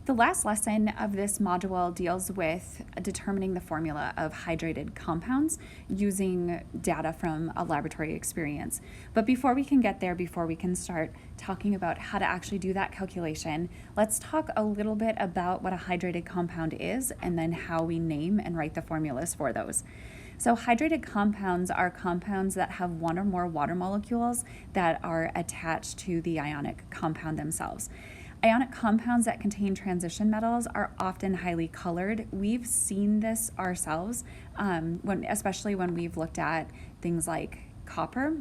The last lesson of this module deals with determining the formula of hydrated compounds using data from a laboratory experience. But before we can get there, before we can start talking about how to actually do that calculation, let's talk a little bit about what a hydrated compound is and then how we name and write the formulas for those. So hydrated compounds are compounds that have one or more water molecules that are attached to the ionic compound themselves. Ionic compounds that contain transition metals are often highly colored. We've seen this ourselves, especially when we've looked at things like copper.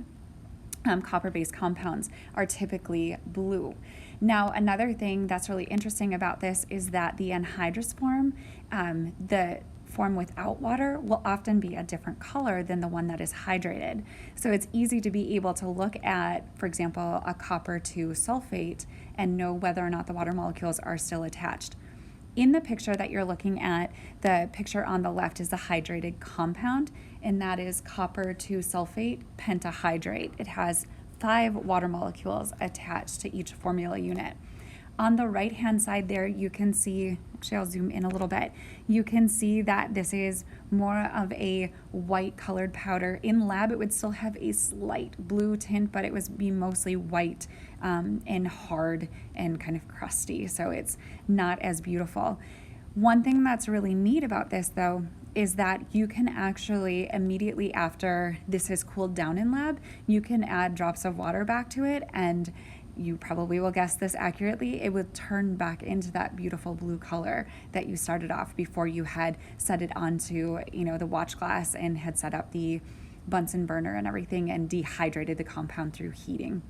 Copper-based compounds are typically blue. Now, another thing that's really interesting about this is that the anhydrous form, the form without water, will often be a different color than the one that is hydrated. So it's easy to be able to look at, for example, a copper to sulfate and know whether or not the water molecules are still attached. In the picture that you're looking at, the picture on the left is the hydrated compound, and that is copper to sulfate pentahydrate. It has 5 water molecules attached to each formula unit. On the right-hand side there, you can see, actually I'll zoom in a little bit, you can see that this is more of a white colored powder. In lab, it would still have a slight blue tint, but it would be mostly white and hard and kind of crusty, so it's not as beautiful. One thing that's really neat about this though is that you can actually immediately after this has cooled down in lab, you can add drops of water back to it, and you probably will guess this accurately, it would turn back into that beautiful blue color that you started off before you had set it onto, the watch glass and had set up the Bunsen burner and everything and dehydrated the compound through heating.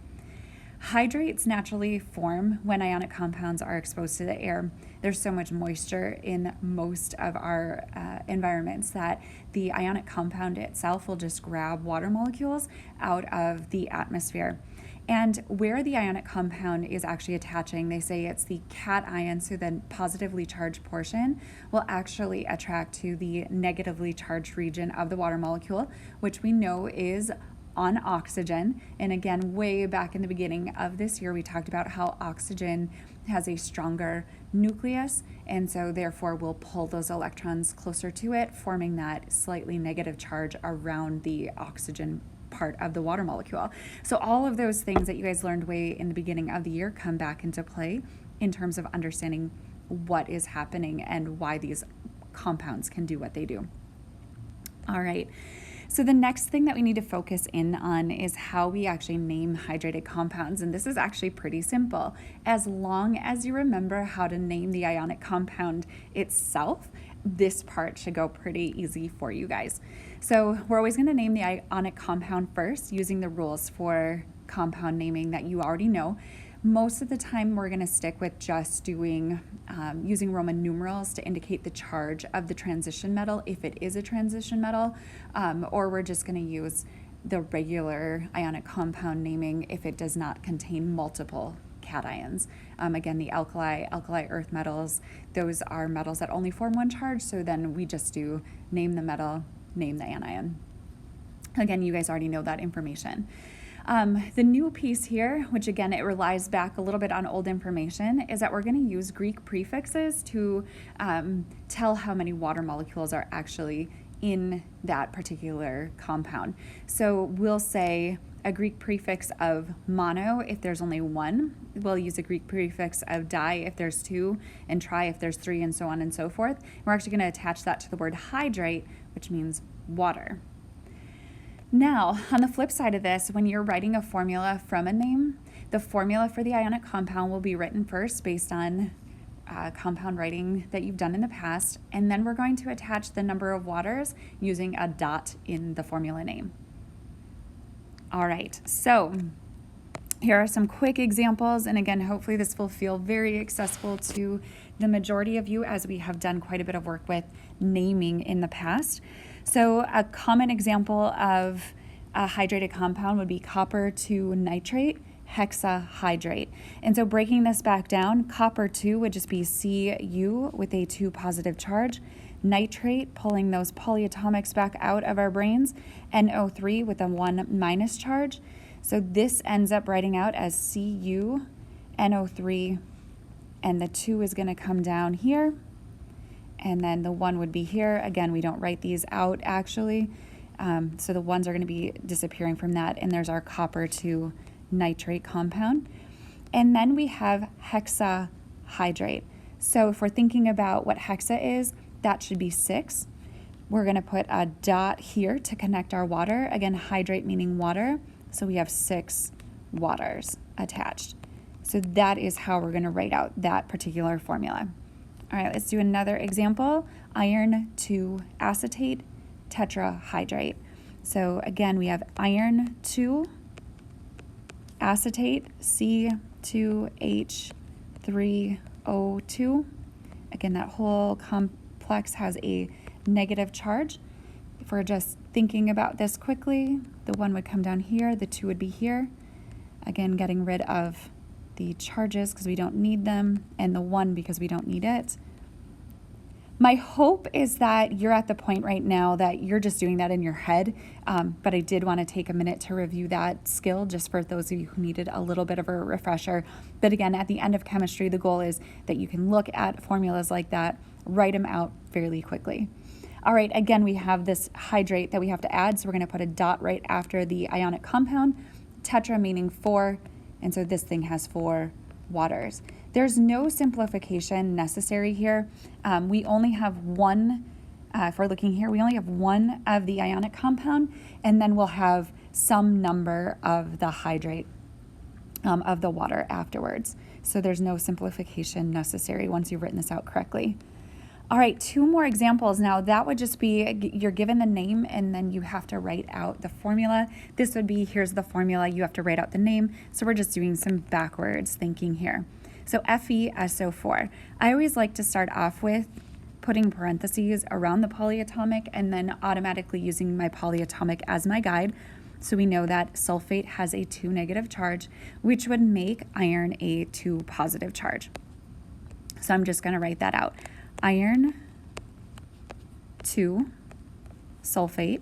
Hydrates naturally form when ionic compounds are exposed to the air. There's so much moisture in most of our environments that the ionic compound itself will just grab water molecules out of the atmosphere. And where the ionic compound is actually attaching, they say it's the cation, so the positively charged portion will actually attract to the negatively charged region of the water molecule, which we know is on oxygen. And again, way back in the beginning of this year, we talked about how oxygen has a stronger nucleus, and so therefore will pull those electrons closer to it, forming that slightly negative charge around the oxygen part of the water molecule. So all of those things that you guys learned way in the beginning of the year come back into play in terms of understanding what is happening and why these compounds can do what they do. All right. So the next thing that we need to focus in on is how we actually name hydrated compounds. And this is actually pretty simple. As long as you remember how to name the ionic compound itself, this part should go pretty easy for you guys. So we're always going to name the ionic compound first using the rules for compound naming that you already know. Most of the time we're going to stick with just doing using Roman numerals to indicate the charge of the transition metal if it is a transition metal, or we're just going to use the regular ionic compound naming if it does not contain multiple cations. Again, the alkali earth metals, those are metals that only form one charge, so then we just do name the metal, name the anion. Again, you guys already know that information. The new piece here, which again, it relies back a little bit on old information, is that we're going to use Greek prefixes to tell how many water molecules are actually in that particular compound. So we'll say a Greek prefix of mono if there's only one. We'll use a Greek prefix of di if there's 2, and tri if there's 3, and so on and so forth. We're actually going to attach that to the word hydrate, which means water. Now, on the flip side of this, when you're writing a formula from a name, the formula for the ionic compound will be written first based on compound writing that you've done in the past, and then we're going to attach the number of waters using a dot in the formula name. All right, so here are some quick examples, and again, hopefully this will feel very accessible to the majority of you as we have done quite a bit of work with naming in the past. So a common example of a hydrated compound would be copper to nitrate hexahydrate. And so breaking this back down, copper 2 would just be Cu with a 2 positive charge. Nitrate, pulling those polyatomics back out of our brains, NO3 with a 1 minus charge. So this ends up writing out as Cu, NO3, and the 2 is going to come down here, and then the 1 would be here. Again, we don't write these out actually, so the 1s are going to be disappearing from that, and there's our copper 2 nitrate compound. And then we have hexahydrate. So if we're thinking about what hexa is, that should be 6. We're going to put a dot here to connect our water. Again, hydrate meaning water, so we have 6 waters attached. So that is how we're going to write out that particular formula. All right, let's do another example. Iron 2 acetate tetrahydrate. So again, we have iron 2 acetate C2H3O2. Again, that whole complex has a negative charge. If we're just thinking about this quickly, the 1 would come down here, the 2 would be here. Again, getting rid of the charges because we don't need them, and the 1 because we don't need it. My hope is that you're at the point right now that you're just doing that in your head, but I did want to take a minute to review that skill just for those of you who needed a little bit of a refresher. But again, at the end of chemistry, the goal is that you can look at formulas like that, write them out fairly quickly. All right, again, we have this hydrate that we have to add, so we're going to put a dot right after the ionic compound, tetra meaning 4, and so this thing has 4 waters. There's no simplification necessary here. We only have one, if we're looking here, we only have 1 of the ionic compound, and then we'll have some number of the hydrate of the water afterwards. So there's no simplification necessary once you've written this out correctly. All right, 2 more examples. Now that would just be, you're given the name and then you have to write out the formula. This would be, here's the formula, you have to write out the name. So we're just doing some backwards thinking here. So FeSO4. I always like to start off with putting parentheses around the polyatomic and then automatically using my polyatomic as my guide. So we know that sulfate has a 2 negative charge, which would make iron a 2 positive charge. So I'm just going to write that out. Iron 2 sulfate.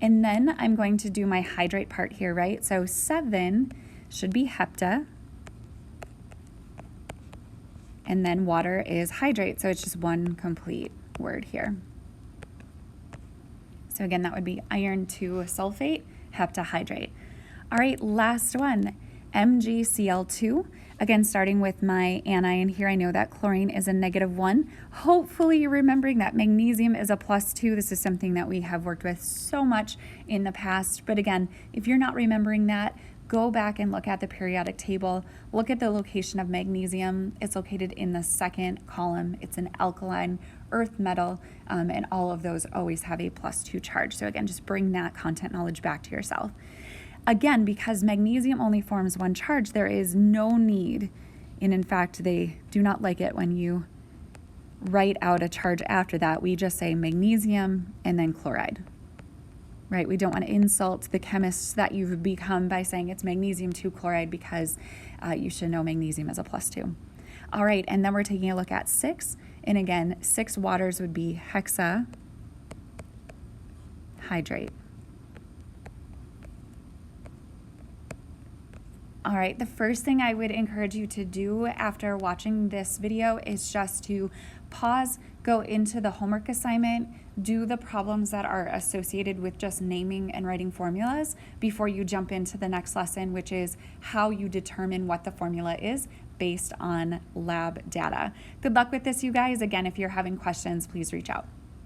And then I'm going to do my hydrate part here, right? So 7 should be hepta. And then water is hydrate. So it's just one complete word here. So again, that would be iron 2 sulfate, heptahydrate. All right, last one, MgCl2. Again, starting with my anion here, I know that chlorine is a -1. Hopefully you're remembering that magnesium is a +2. This is something that we have worked with so much in the past. But again, if you're not remembering that, go back and look at the periodic table. Look at the location of magnesium. It's located in the 2nd column. It's an alkaline earth metal, and all of those always have a +2 charge. So again, just bring that content knowledge back to yourself. Again, because magnesium only forms 1 charge, there is no need, and in fact, they do not like it when you write out a charge after that. We just say magnesium and then chloride, right? We don't want to insult the chemists that you've become by saying it's magnesium 2 chloride, because you should know magnesium is a +2. All right, and then we're taking a look at 6, and again, 6 waters would be hexahydrate. All right, the first thing I would encourage you to do after watching this video is just to pause, go into the homework assignment, do the problems that are associated with just naming and writing formulas before you jump into the next lesson, which is how you determine what the formula is based on lab data. Good luck with this, you guys. Again, if you're having questions, please reach out.